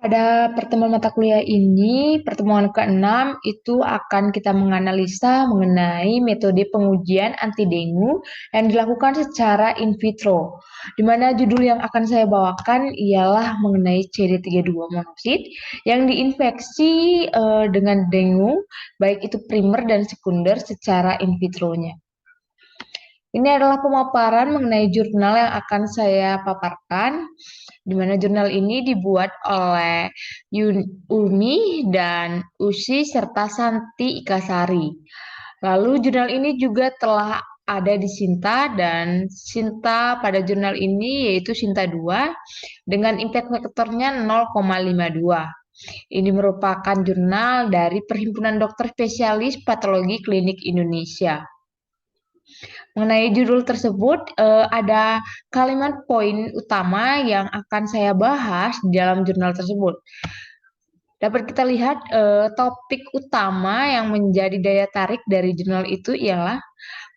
Pada pertemuan mata kuliah ini, pertemuan ke-6 itu akan kita menganalisa mengenai metode pengujian anti dengue yang dilakukan secara in vitro. Di mana judul yang akan saya bawakan ialah mengenai CD32 monosit yang diinfeksi dengan dengue, baik itu primer dan sekunder secara in vitronya. Ini adalah pemaparan mengenai jurnal yang akan saya paparkan, di mana jurnal ini dibuat oleh Umi dan Usi serta Santi Ikasari. Lalu jurnal ini juga telah ada di Sinta dan Sinta pada jurnal ini yaitu Sinta 2 dengan impact faktornya 0,52. Ini merupakan jurnal dari Perhimpunan Dokter Spesialis Patologi Klinik Indonesia. Mengenai judul tersebut, ada kalimat poin utama yang akan saya bahas di dalam jurnal tersebut. Dapat kita lihat topik utama yang menjadi daya tarik dari jurnal itu ialah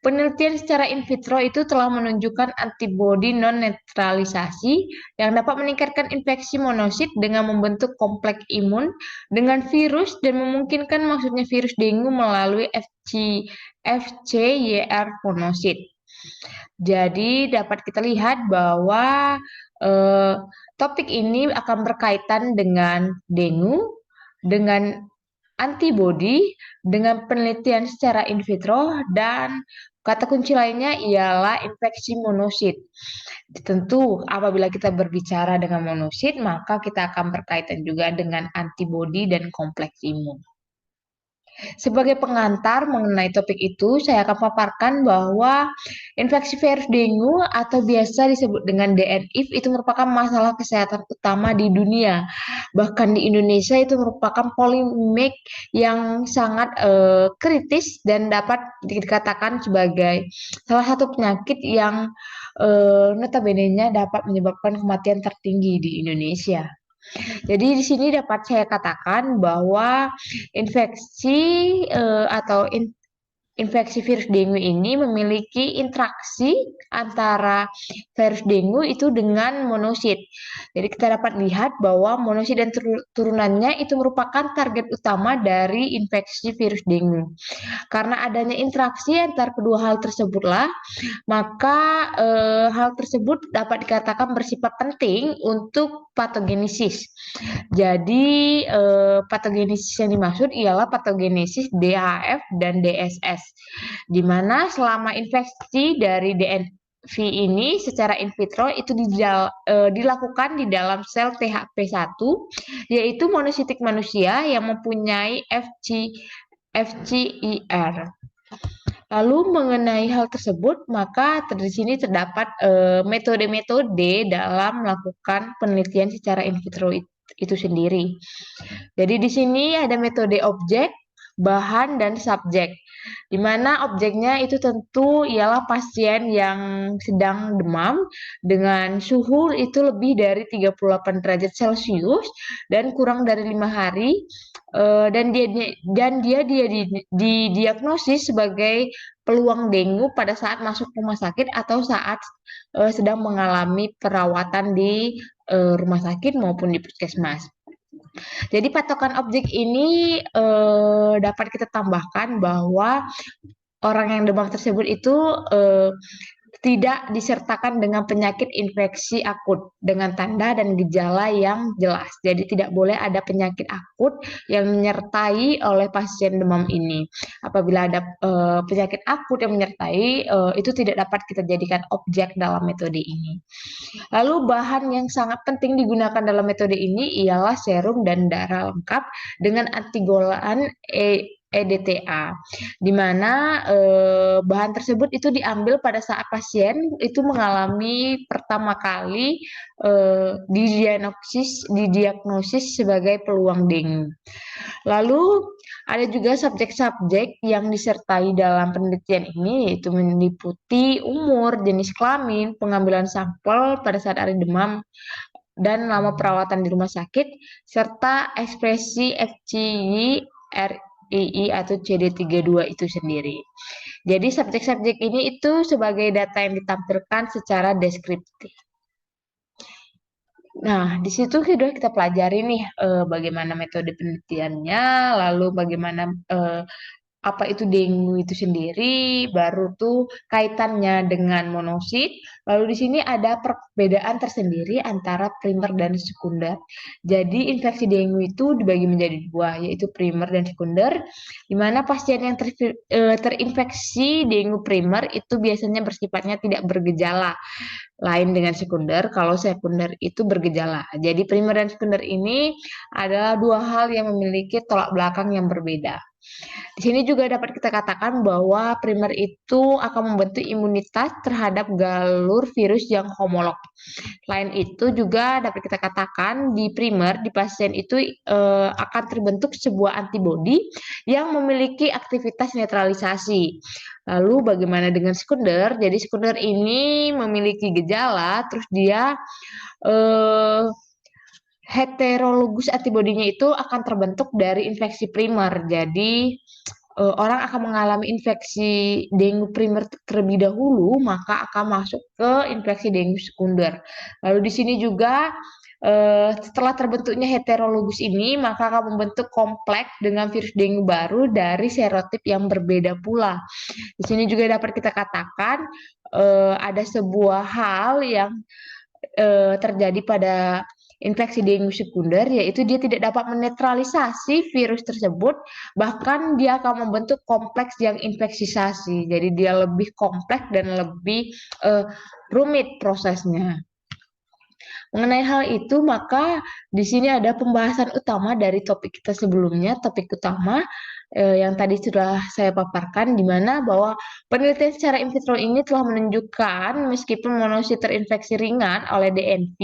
penelitian secara in vitro itu telah menunjukkan antibodi non-netralisasi yang dapat meningkatkan infeksi monosit dengan membentuk kompleks imun dengan virus dan memungkinkan maksudnya virus dengue melalui FCYR monosit. Jadi dapat kita lihat bahwa eh, topik ini akan berkaitan dengan dengue, dengan antibodi, dengan penelitian secara in vitro, dan kata kunci lainnya ialah infeksi monosit. Tentu apabila kita berbicara dengan monosit, maka kita akan berkaitan juga dengan antibodi dan kompleks imun. Sebagai pengantar mengenai topik itu, saya akan paparkan bahwa infeksi virus dengue atau biasa disebut dengan DNIF itu merupakan masalah kesehatan utama di dunia. Bahkan di Indonesia itu merupakan polemik yang sangat kritis dan dapat dikatakan sebagai salah satu penyakit yang notabene-nya dapat menyebabkan kematian tertinggi di Indonesia. Jadi di sini dapat saya katakan bahwa infeksi atau infeksi virus dengue ini memiliki interaksi antara virus dengue itu dengan monosit. Jadi kita dapat lihat bahwa monosit dan turunannya itu merupakan target utama dari infeksi virus dengue. Karena adanya interaksi antara kedua hal tersebutlah, maka hal tersebut dapat dikatakan bersifat penting untuk patogenesis. Jadi patogenesis yang dimaksud ialah patogenesis DHF dan DSS, di mana selama infeksi dari DNV ini secara in vitro itu dilakukan di dalam sel THP1, yaitu monositik manusia yang mempunyai FCIR. Lalu mengenai hal tersebut, maka di sini terdapat metode-metode dalam melakukan penelitian secara in vitro itu sendiri. Jadi di sini ada metode objek, bahan, dan subjek. Di mana objeknya itu tentu ialah pasien yang sedang demam dengan suhu itu lebih dari 38 derajat Celcius dan kurang dari 5 hari, dan dia didiagnosis sebagai peluang dengue pada saat masuk rumah sakit atau saat sedang mengalami perawatan di rumah sakit maupun di puskesmas. Jadi patokan objek ini dapat kita tambahkan bahwa orang yang demam tersebut itu tidak disertakan dengan penyakit infeksi akut dengan tanda dan gejala yang jelas. Jadi tidak boleh ada penyakit akut yang menyertai oleh pasien demam ini. Apabila ada penyakit akut yang menyertai, itu tidak dapat kita jadikan objek dalam metode ini. Lalu bahan yang sangat penting digunakan dalam metode ini ialah serum dan darah lengkap dengan antigolan EDTA, di mana bahan tersebut itu diambil pada saat pasien itu mengalami pertama kali didiagnosis sebagai peluang dengue. Lalu ada juga subjek-subjek yang disertai dalam penelitian ini yaitu meliputi umur, jenis kelamin, pengambilan sampel pada saat ada demam dan lama perawatan di rumah sakit, serta ekspresi FCI-RII atau CD32 itu sendiri. Jadi subjek-subjek ini itu sebagai data yang ditampilkan secara deskriptif. Nah, di situ sudah kita pelajari nih bagaimana metode penelitiannya, lalu bagaimana apa itu dengue itu sendiri, baru tuh kaitannya dengan monosit. Lalu di sini ada perbedaan tersendiri antara primer dan sekunder. Jadi infeksi dengue itu dibagi menjadi dua, yaitu primer dan sekunder, di mana pasien yang terinfeksi dengue primer itu biasanya bersifatnya tidak bergejala, lain dengan sekunder. Kalau sekunder itu bergejala. Jadi primer dan sekunder ini adalah dua hal yang memiliki tolak belakang yang berbeda. Di sini juga dapat kita katakan bahwa primer itu akan membentuk imunitas terhadap galur virus yang homolog. Selain itu juga dapat kita katakan di primer di pasien itu akan terbentuk sebuah antibodi yang memiliki aktivitas netralisasi. Lalu bagaimana dengan sekunder? Jadi sekunder ini memiliki gejala, terus dia eh, heterologus antibodinya itu akan terbentuk dari infeksi primer. Jadi orang akan mengalami infeksi dengue primer terlebih dahulu, maka akan masuk ke infeksi dengue sekunder. Lalu di sini juga setelah terbentuknya heterologus ini, maka akan membentuk kompleks dengan virus dengue baru dari serotip yang berbeda pula. Di sini juga dapat kita katakan ada sebuah hal yang terjadi pada infeksi dengue sekunder, yaitu dia tidak dapat menetralisasi virus tersebut, bahkan dia akan membentuk kompleks yang infeksisasi. Jadi dia lebih kompleks dan lebih rumit prosesnya. Mengenai hal itu, maka di sini ada pembahasan utama dari topik kita sebelumnya, topik utama yang tadi sudah saya paparkan, di mana bahwa penelitian secara in vitro ini telah menunjukkan meskipun monosit terinfeksi ringan oleh DNP,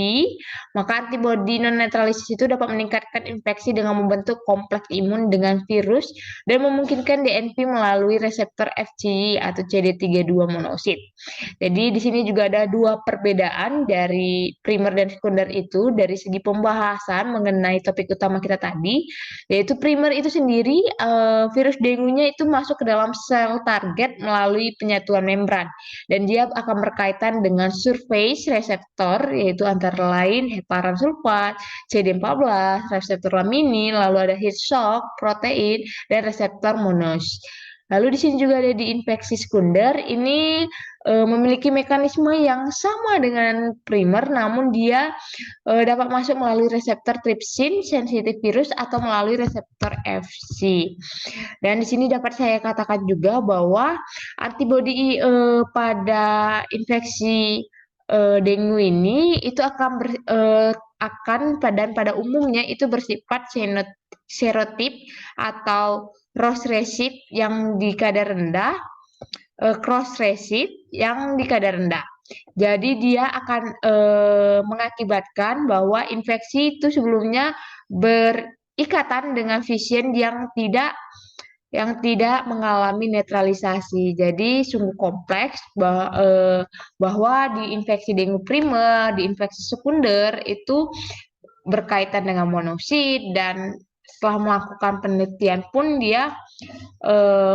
maka antibodi non-netralis itu dapat meningkatkan infeksi dengan membentuk kompleks imun dengan virus dan memungkinkan DNP melalui reseptor FCI atau CD32 monosit. Jadi di sini juga ada dua perbedaan dari primer dan sekunder itu dari segi pembahasan mengenai topik utama kita tadi, yaitu primer itu sendiri virus dengue-nya itu masuk ke dalam sel target melalui penyatuan membran dan dia akan berkaitan dengan surface reseptor yaitu antara lain heparan sulfat, CD14, reseptor laminin, lalu ada heat shock, protein, dan reseptor monos. Lalu di sini juga ada di infeksi sekunder, ini memiliki mekanisme yang sama dengan primer, namun dia dapat masuk melalui reseptor trypsin, sensitif virus, atau melalui reseptor FC. Dan di sini dapat saya katakan juga bahwa antibodi pada infeksi dengue ini itu pada umumnya itu bersifat serotip atau Roche resip yang di kadar rendah, cross resist yang di kadar rendah. Jadi dia akan mengakibatkan bahwa infeksi itu sebelumnya berikatan dengan fisien yang tidak mengalami netralisasi. Jadi sungguh kompleks bahwa di infeksi dengue primer, di infeksi sekunder itu berkaitan dengan monosit dan setelah melakukan penelitian pun dia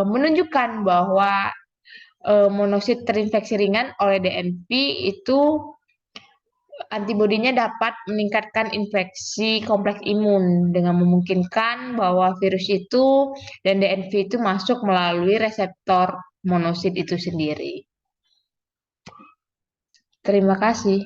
menunjukkan bahwa monosit terinfeksi ringan oleh DNP itu antibodinya dapat meningkatkan infeksi kompleks imun dengan memungkinkan bahwa virus itu dan DNP itu masuk melalui reseptor monosit itu sendiri. Terima kasih.